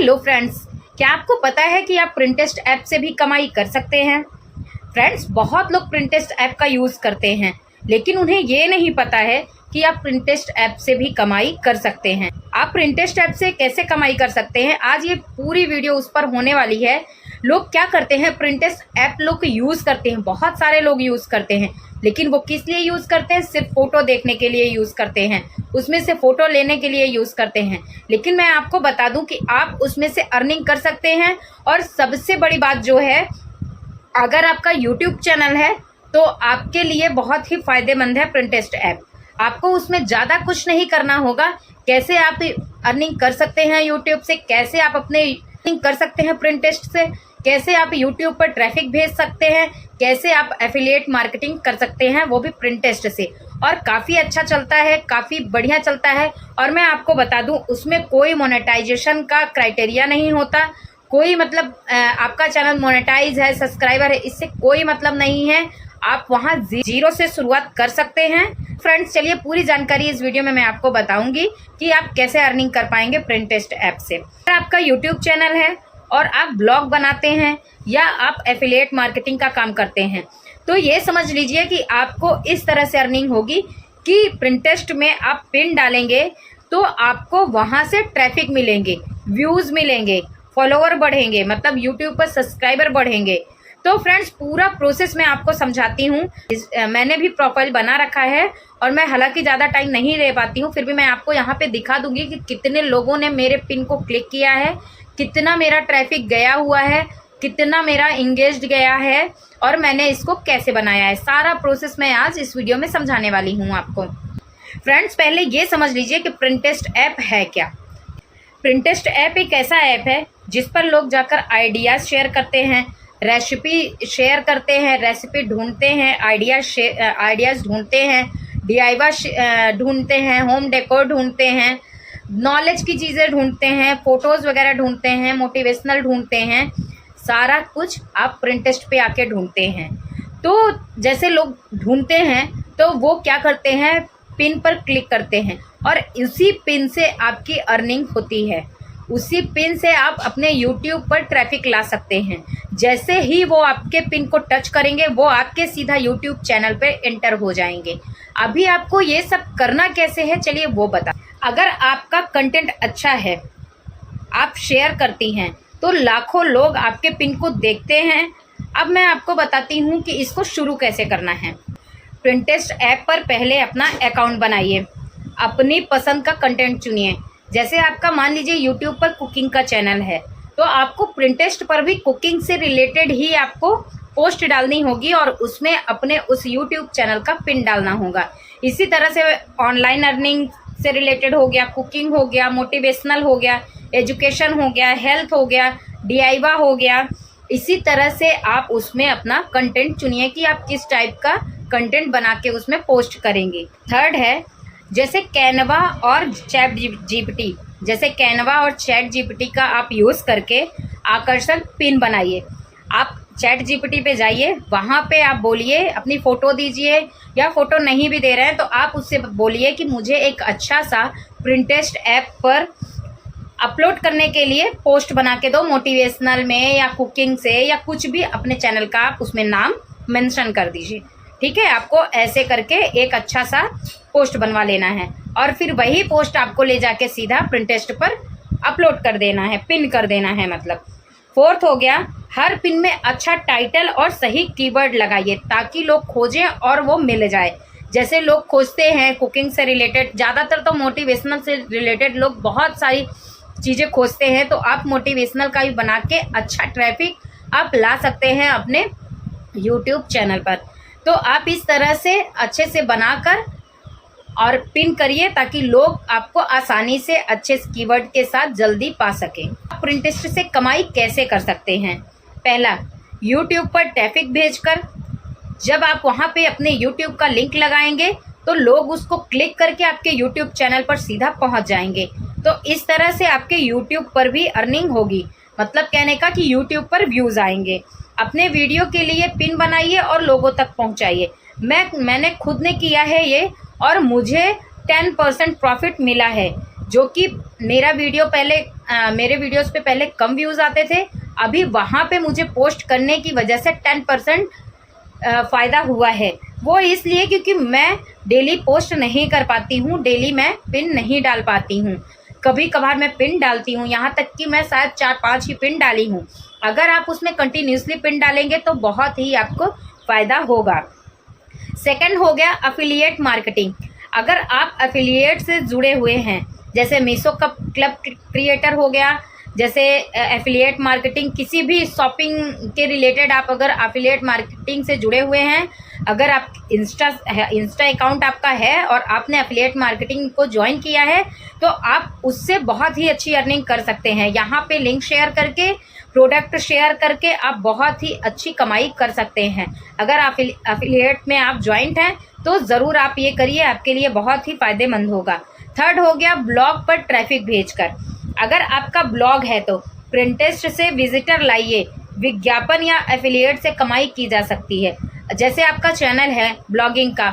Hello friends, क्या आपको पता है कि आप प्रिंटेस्ट ऐप से भी कमाई कर सकते हैं। फ्रेंड्स, बहुत लोग प्रिंटेस्ट ऐप का यूज़ करते हैं, लेकिन उन्हें ये नहीं पता है कि आप प्रिंटेस्ट ऐप से भी कमाई कर सकते हैं। आप प्रिंटेस्ट ऐप से कैसे कमाई कर सकते हैं, आज ये पूरी वीडियो उस पर होने वाली है। लोग क्या करते हैं, प्रिंटेस्ट ऐप लोग यूज़ करते हैं, बहुत सारे लोग यूज़ करते हैं, लेकिन वो किस लिए यूज़ करते हैं? सिर्फ फ़ोटो देखने के लिए यूज़ करते हैं, उसमें से फ़ोटो लेने के लिए यूज़ करते हैं। लेकिन मैं आपको बता दूं कि आप उसमें से अर्निंग कर सकते हैं। और सबसे बड़ी बात जो है, अगर आपका यूट्यूब चैनल है तो आपके लिए बहुत ही फ़ायदेमंद है प्रिंटेस्ट ऐप। आपको उसमें ज़्यादा कुछ नहीं करना होगा। कैसे आप अर्निंग कर सकते हैं यूट्यूब से, कैसे आप अपने अर्निंग कर सकते हैं प्रिंटेस्ट से, कैसे आप यूट्यूब पर ट्रैफिक भेज सकते हैं, कैसे आप एफिलिएट मार्केटिंग कर सकते हैं, वो भी प्रिंटेस्ट से। और काफ़ी अच्छा चलता है, काफ़ी बढ़िया चलता है। और मैं आपको बता दूं, उसमें कोई मोनेटाइजेशन का क्राइटेरिया नहीं होता। कोई मतलब आपका चैनल मोनेटाइज है, सब्सक्राइबर है, इससे कोई मतलब नहीं है। आप वहां जीरो से शुरुआत कर सकते हैं। फ्रेंड्स, चलिए पूरी जानकारी इस वीडियो में मैं आपको बताऊंगी कि आप कैसे अर्निंग कर पाएंगे प्रिंटेस्ट ऐप से। अगर आपका यूट्यूब चैनल है और आप ब्लॉग बनाते हैं या आप एफिलिएट मार्केटिंग का काम करते हैं, तो ये समझ लीजिए कि आपको इस तरह से अर्निंग होगी कि प्रिंटेस्ट में आप पिन डालेंगे तो आपको वहां से ट्रैफिक मिलेंगे, व्यूज़ मिलेंगे, फॉलोवर बढ़ेंगे, मतलब यूट्यूब पर सब्सक्राइबर बढ़ेंगे। तो फ्रेंड्स, पूरा प्रोसेस मैं आपको समझाती हूँ। मैंने भी प्रोफाइल बना रखा है और मैं हालांकि ज़्यादा टाइम नहीं ले पाती हूँ, फिर भी मैं आपको यहाँ पे दिखा दूंगी कि कितने लोगों ने मेरे पिन को क्लिक किया है, कितना मेरा ट्रैफिक गया हुआ है, कितना मेरा इंगेज्ड गया है और मैंने इसको कैसे बनाया है। सारा प्रोसेस मैं आज इस वीडियो में समझाने वाली हूँ आपको। फ्रेंड्स, पहले ये समझ लीजिए कि प्रिंटेस्ट ऐप है क्या। प्रिंटेस्ट ऐप एक ऐसा ऐप है जिस पर लोग जाकर आइडियाज़ शेयर करते हैं, रेसिपी शेयर करते हैं, रेसिपी ढूंढते हैं, आइडियाज़ ढूंढते हैं, DIY ढूंढते हैं, होम डेकोर ढूंढते हैं, नॉलेज की चीज़ें ढूंढते हैं, फ़ोटोज़ वगैरह ढूंढते हैं, मोटिवेशनल ढूंढते हैं। सारा कुछ आप प्रिंटेस्ट पे आके ढूंढते हैं। तो जैसे लोग ढूंढते हैं तो वो क्या करते हैं, पिन पर क्लिक करते हैं और उसी पिन से आपकी अर्निंग होती है। उसी पिन से आप अपने YouTube पर ट्रैफिक ला सकते हैं। जैसे ही वो आपके पिन को टच करेंगे, वो आपके सीधा YouTube चैनल पे एंटर हो जाएंगे। अभी आपको ये सब करना कैसे है, चलिए वो बता। अगर आपका कंटेंट अच्छा है, आप शेयर करती हैं, तो लाखों लोग आपके पिन को देखते हैं। अब मैं आपको बताती हूँ कि इसको शुरू कैसे करना है। प्रिंटेस्ट ऐप पर पहले अपना अकाउंट बनाइए, अपनी पसंद का कंटेंट चुनिए। जैसे आपका मान लीजिए यूट्यूब पर कुकिंग का चैनल है, तो आपको प्रिंटेस्ट पर भी कुकिंग से रिलेटेड ही आपको पोस्ट डालनी होगी और उसमें अपने उस यूट्यूब चैनल का पिन डालना होगा। इसी तरह से ऑनलाइन अर्निंग से रिलेटेड हो गया, कुकिंग हो गया, मोटिवेशनल हो गया, एजुकेशन हो गया, हेल्थ हो गया, DIY हो गया। इसी तरह से आप उसमें अपना कंटेंट चुनिए कि आप किस टाइप का कंटेंट बना के उसमें पोस्ट करेंगे। थर्ड है, जैसे कैनवा और चैट GPT, जैसे कैनवा और चैट GPT का आप यूज़ करके आकर्षक पिन बनाइए। आप चैट GPT पे जाइए, वहाँ पे आप बोलिए, अपनी फ़ोटो दीजिए, या फ़ोटो नहीं भी दे रहे हैं तो आप उससे बोलिए कि मुझे एक अच्छा सा प्रिंटेस्ट ऐप पर अपलोड करने के लिए पोस्ट बना के दो, मोटिवेशनल में या कुकिंग से या कुछ भी अपने चैनल का आप उसमें नाम मेंशन कर दीजिए। ठीक है, आपको ऐसे करके एक अच्छा सा पोस्ट बनवा लेना है और फिर वही पोस्ट आपको ले जाके सीधा प्रिंटेस्ट पर अपलोड कर देना है, पिन कर देना है मतलब। फोर्थ हो गया, हर पिन में अच्छा टाइटल और सही कीवर्ड लगाइए ताकि लोग खोजें और वो मिल जाए। जैसे लोग खोजते हैं कुकिंग से रिलेटेड, ज़्यादातर तो मोटिवेशनल से रिलेटेड लोग बहुत सारी चीज़ें खोजते हैं, तो आप मोटिवेशनल का भी बना के अच्छा ट्रैफिक आप ला सकते हैं अपने यूट्यूब चैनल पर। तो आप इस तरह से अच्छे से बनाकर और पिन करिए ताकि लोग आपको आसानी से अच्छे कीवर्ड के साथ जल्दी पा सकें। आप प्रिंटेस्ट से कमाई कैसे कर सकते हैं? पहला, यूट्यूब पर ट्रैफिक भेजकर। जब आप वहां पे अपने यूट्यूब का लिंक लगाएंगे तो लोग उसको क्लिक करके आपके यूट्यूब चैनल पर सीधा पहुंच जाएंगे। तो इस तरह से आपके यूट्यूब पर भी अर्निंग होगी। मतलब कहने का कि यूट्यूब पर व्यूज़ आएंगे। अपने वीडियो के लिए पिन बनाइए और लोगों तक पहुंचाइए। मैंने खुद ने किया है ये और मुझे 10% प्रॉफिट मिला है। जो कि मेरे वीडियोस पे पहले कम व्यूज़ आते थे, अभी वहाँ पे मुझे पोस्ट करने की वजह से 10% फ़ायदा हुआ है। वो इसलिए क्योंकि मैं डेली पोस्ट नहीं कर पाती हूँ, डेली मैं पिन नहीं डाल पाती हूँ। कभी कभार मैं पिन डालती हूँ, यहाँ तक कि मैं शायद 4-5 ही पिन डाली हूँ। अगर आप उसमें कंटिन्यूसली पिन डालेंगे तो बहुत ही आपको फ़ायदा होगा। सेकंड हो गया एफिलिएट मार्केटिंग। अगर आप एफिलिएट से जुड़े हुए हैं, जैसे मीशो का क्लब क्रिएटर हो गया, जैसे एफिलिएट मार्केटिंग, किसी भी शॉपिंग के रिलेटेड आप अगर एफिलिएट मार्केटिंग से जुड़े हुए हैं, अगर आप इंस्टा अकाउंट आपका है और आपने एफिलिएट मार्केटिंग को ज्वाइन किया है, तो आप उससे बहुत ही अच्छी अर्निंग कर सकते हैं। यहाँ पे लिंक शेयर करके, प्रोडक्ट शेयर करके आप बहुत ही अच्छी कमाई कर सकते हैं। अगर एफिलिएट में आप ज्वाइंट हैं तो ज़रूर आप ये करिए, आपके लिए बहुत ही फ़ायदेमंद होगा। थर्ड हो गया ब्लॉग पर ट्रैफिक भेजकर। अगर आपका ब्लॉग है तो प्रिंटेस्ट से विजिटर लाइए, विज्ञापन या एफिलिएट से कमाई की जा सकती है। जैसे आपका चैनल है ब्लॉगिंग का,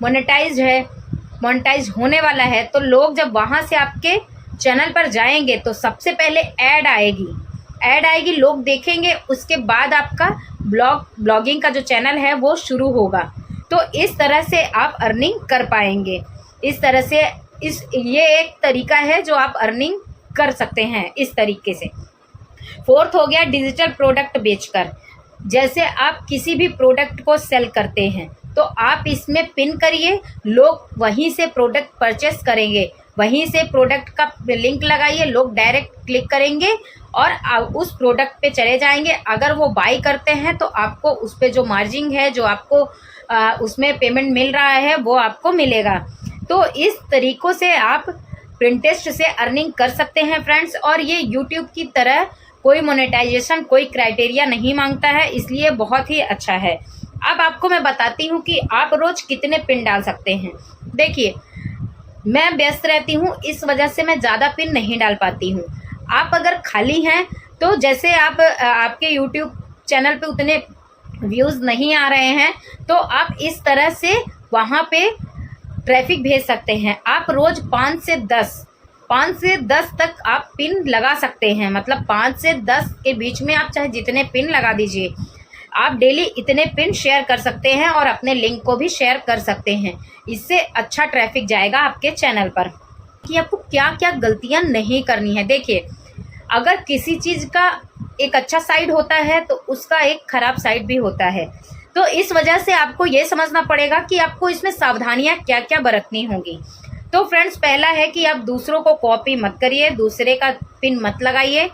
मोनेटाइज होने वाला है, तो लोग जब वहाँ से आपके चैनल पर जाएंगे तो सबसे पहले ऐड आएगी, लोग देखेंगे, उसके बाद आपका ब्लॉगिंग का जो चैनल है वो शुरू होगा। तो इस तरह से आप अर्निंग कर पाएंगे। इस तरह से ये एक तरीका है जो आप अर्निंग कर सकते हैं इस तरीके से। फोर्थ हो गया डिजिटल प्रोडक्ट बेचकर। जैसे आप किसी भी प्रोडक्ट को सेल करते हैं तो आप इसमें पिन करिए, लोग वहीं से प्रोडक्ट परचेस करेंगे, वहीं से प्रोडक्ट का लिंक लगाइए, लोग डायरेक्ट क्लिक करेंगे और उस प्रोडक्ट पे चले जाएंगे। अगर वो बाई करते हैं तो आपको उस पे जो मार्जिन है, जो आपको उसमें पेमेंट मिल रहा है, वो आपको मिलेगा। तो इस तरीक़ों से आप प्रिंटेस्ट से अर्निंग कर सकते हैं फ्रेंड्स। और ये यूट्यूब की तरह कोई मोनेटाइजेशन, कोई क्राइटेरिया नहीं मांगता है, इसलिए बहुत ही अच्छा है। अब आपको मैं बताती हूँ कि आप रोज़ कितने पिन डाल सकते हैं। देखिए, मैं व्यस्त रहती हूँ, इस वजह से मैं ज़्यादा पिन नहीं डाल पाती हूँ। आप अगर खाली हैं तो जैसे आपके यूट्यूब चैनल पे उतने व्यूज़ नहीं आ रहे हैं, तो आप इस तरह से वहाँ पे ट्रैफिक भेज सकते हैं। आप रोज़ 5 से 10 तक आप पिन लगा सकते हैं। मतलब 5 से 10 के बीच में आप चाहे जितने पिन लगा दीजिए, आप डेली इतने पिन शेयर कर सकते हैं और अपने लिंक को भी शेयर कर सकते हैं। इससे अच्छा ट्रैफिक जाएगा आपके चैनल पर। कि आपको क्या क्या गलतियां नहीं करनी है। देखिए, अगर किसी चीज़ का एक अच्छा साइड होता है तो उसका एक खराब साइड भी होता है। तो इस वजह से आपको ये समझना पड़ेगा कि आपको इसमें सावधानियां क्या क्या बरतनी होंगी। तो फ्रेंड्स, पहला है कि आप दूसरों को कॉपी मत करिए, दूसरे का पिन मत लगाइए।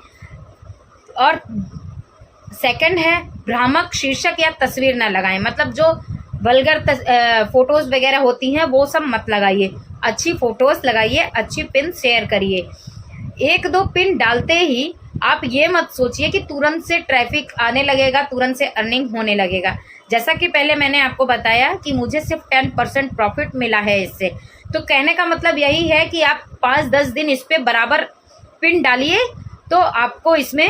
और सेकंड है, भ्रामक शीर्षक या तस्वीर ना लगाएं। मतलब जो वल्गर फोटोज़ वगैरह होती हैं वो सब मत लगाइए। अच्छी फ़ोटोज़ लगाइए, अच्छी पिन शेयर करिए। 1-2 पिन डालते ही आप ये मत सोचिए कि तुरंत से ट्रैफिक आने लगेगा, तुरंत से अर्निंग होने लगेगा। जैसा कि पहले मैंने आपको बताया कि मुझे सिर्फ 10% प्रॉफिट मिला है इससे। तो कहने का मतलब यही है कि आप 5-10 दिन इस पर बराबर पिन डालिए तो आपको इसमें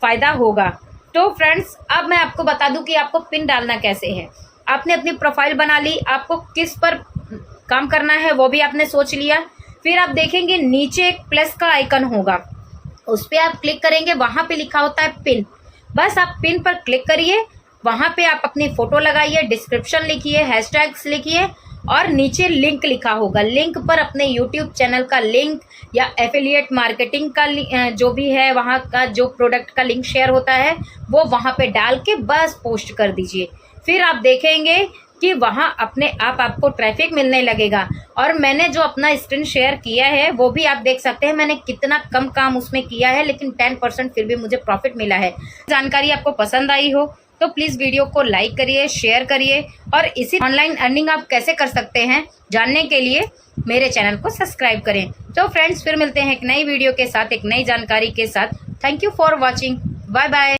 फ़ायदा होगा। तो फ्रेंड्स, अब मैं आपको बता दूं कि आपको पिन डालना कैसे है। आपने अपनी प्रोफाइल बना ली, आपको किस पर काम करना है वो भी आपने सोच लिया। फिर आप देखेंगे नीचे एक प्लस का आइकन होगा, उस पर आप क्लिक करेंगे, वहाँ पे लिखा होता है पिन। बस आप पिन पर क्लिक करिए, वहाँ पे आप अपनी फ़ोटो लगाइए, डिस्क्रिप्शन लिखिए, हैशटैग्स लिखिए और नीचे लिंक लिखा होगा। लिंक पर अपने यूट्यूब चैनल का लिंक या एफिलिएट मार्केटिंग का जो भी है, वहाँ का जो प्रोडक्ट का लिंक शेयर होता है वो वहाँ पे डाल के बस पोस्ट कर दीजिए। फिर आप देखेंगे कि वहाँ अपने आप आपको ट्रैफिक मिलने लगेगा। और मैंने जो अपना स्क्रीन शेयर किया है वो भी आप देख सकते हैं, मैंने कितना कम काम उसमें किया है, लेकिन 10% फिर भी मुझे प्रॉफिट मिला है। जानकारी आपको पसंद आई हो तो प्लीज़ वीडियो को लाइक करिए, शेयर करिए और इसी ऑनलाइन अर्निंग आप कैसे कर सकते हैं जानने के लिए मेरे चैनल को सब्सक्राइब करें। तो फ्रेंड्स, फिर मिलते हैं एक नई वीडियो के साथ, एक नई जानकारी के साथ। Thank you for watching. Bye bye.